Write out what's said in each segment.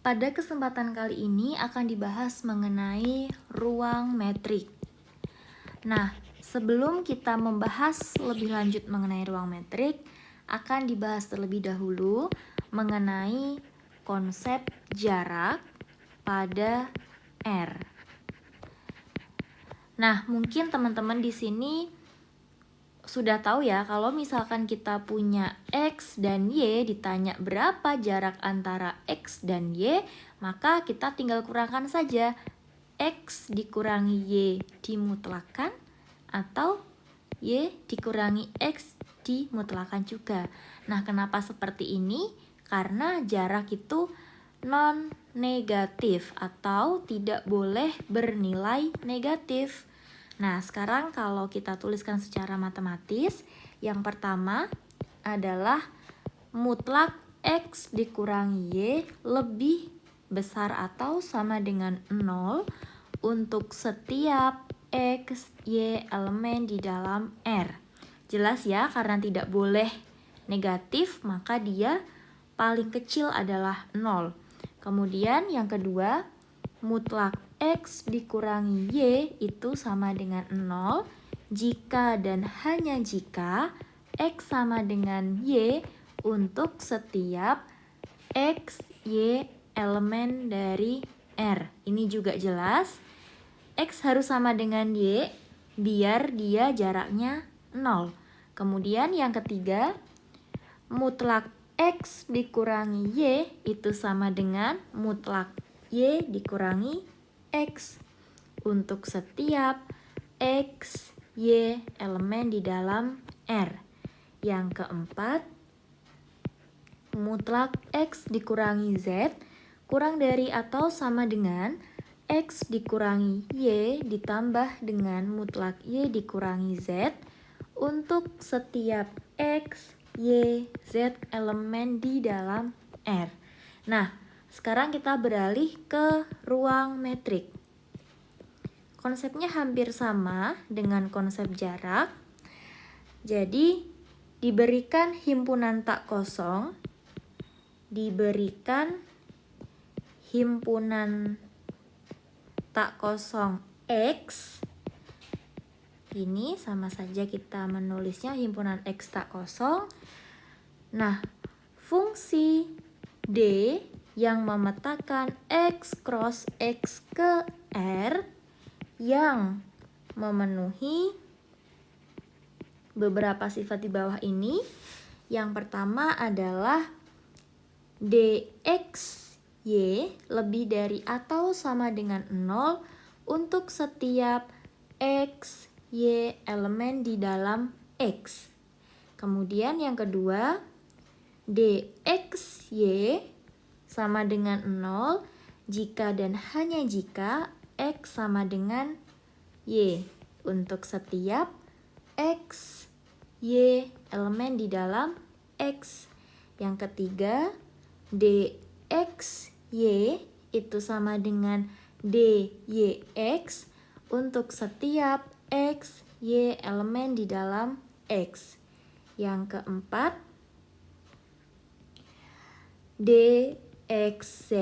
Pada kesempatan kali ini akan dibahas mengenai ruang metrik. Nah, sebelum kita membahas lebih lanjut mengenai ruang metrik, akan dibahas terlebih dahulu mengenai konsep jarak pada R. Nah, mungkin teman-teman di sini sudah tahu ya, kalau misalkan kita punya X dan Y, ditanya berapa jarak antara X dan Y, maka kita tinggal kurangkan saja. X dikurangi Y dimutlakan, atau Y dikurangi X dimutlakan juga. Nah, kenapa seperti ini? Karena jarak itu non-negatif atau tidak boleh bernilai negatif. Nah, sekarang kalau kita tuliskan secara matematis, yang pertama adalah mutlak X dikurangi Y lebih besar atau sama dengan 0 untuk setiap X, Y elemen di dalam R. Jelas ya, karena tidak boleh negatif, maka dia paling kecil adalah 0. Kemudian yang kedua, mutlak X dikurangi Y itu sama dengan 0 jika dan hanya jika X sama dengan Y untuk setiap X, Y elemen dari R. Ini juga jelas. X harus sama dengan Y biar dia jaraknya 0. Kemudian yang ketiga, mutlak X dikurangi Y itu sama dengan mutlak Y dikurangi X untuk setiap X, Y elemen di dalam R. Yang keempat, mutlak X dikurangi Z kurang dari atau sama dengan X dikurangi Y ditambah dengan mutlak Y dikurangi Z untuk setiap X, Y, Z elemen di dalam R. Nah, sekarang kita beralih ke ruang metrik. Konsepnya hampir sama dengan konsep jarak. Jadi, diberikan himpunan tak kosong, diberikan himpunan tak kosong X. Ini sama saja kita menulisnya himpunan X tak kosong. Nah, fungsi D yang memetakan X cross X ke R yang memenuhi beberapa sifat di bawah ini. Yang pertama adalah DXY lebih dari atau sama dengan 0 untuk setiap X, Y elemen di dalam X. Kemudian yang kedua, DXY sama dengan 0 jika dan hanya jika X sama dengan Y untuk setiap X, Y elemen di dalam X. Yang ketiga, DXY itu sama dengan DYX untuk setiap X, Y elemen di dalam X. Yang keempat, DXZ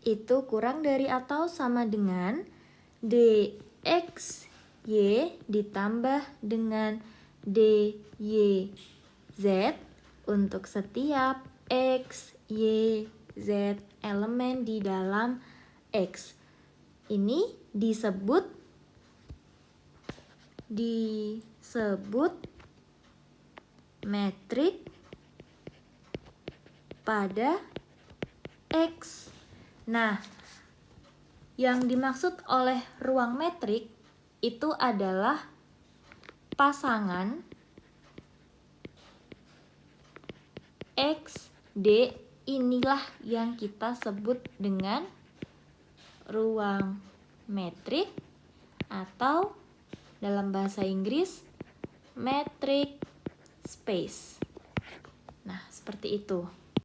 itu kurang dari atau sama dengan DXY ditambah dengan DYZ untuk setiap X, Y, Z elemen di dalam X. Ini disebut metrik pada X. Nah, yang dimaksud oleh ruang metrik itu adalah pasangan X, D, inilah yang kita sebut dengan ruang metrik atau dalam bahasa Inggris metric space. Nah, seperti itu.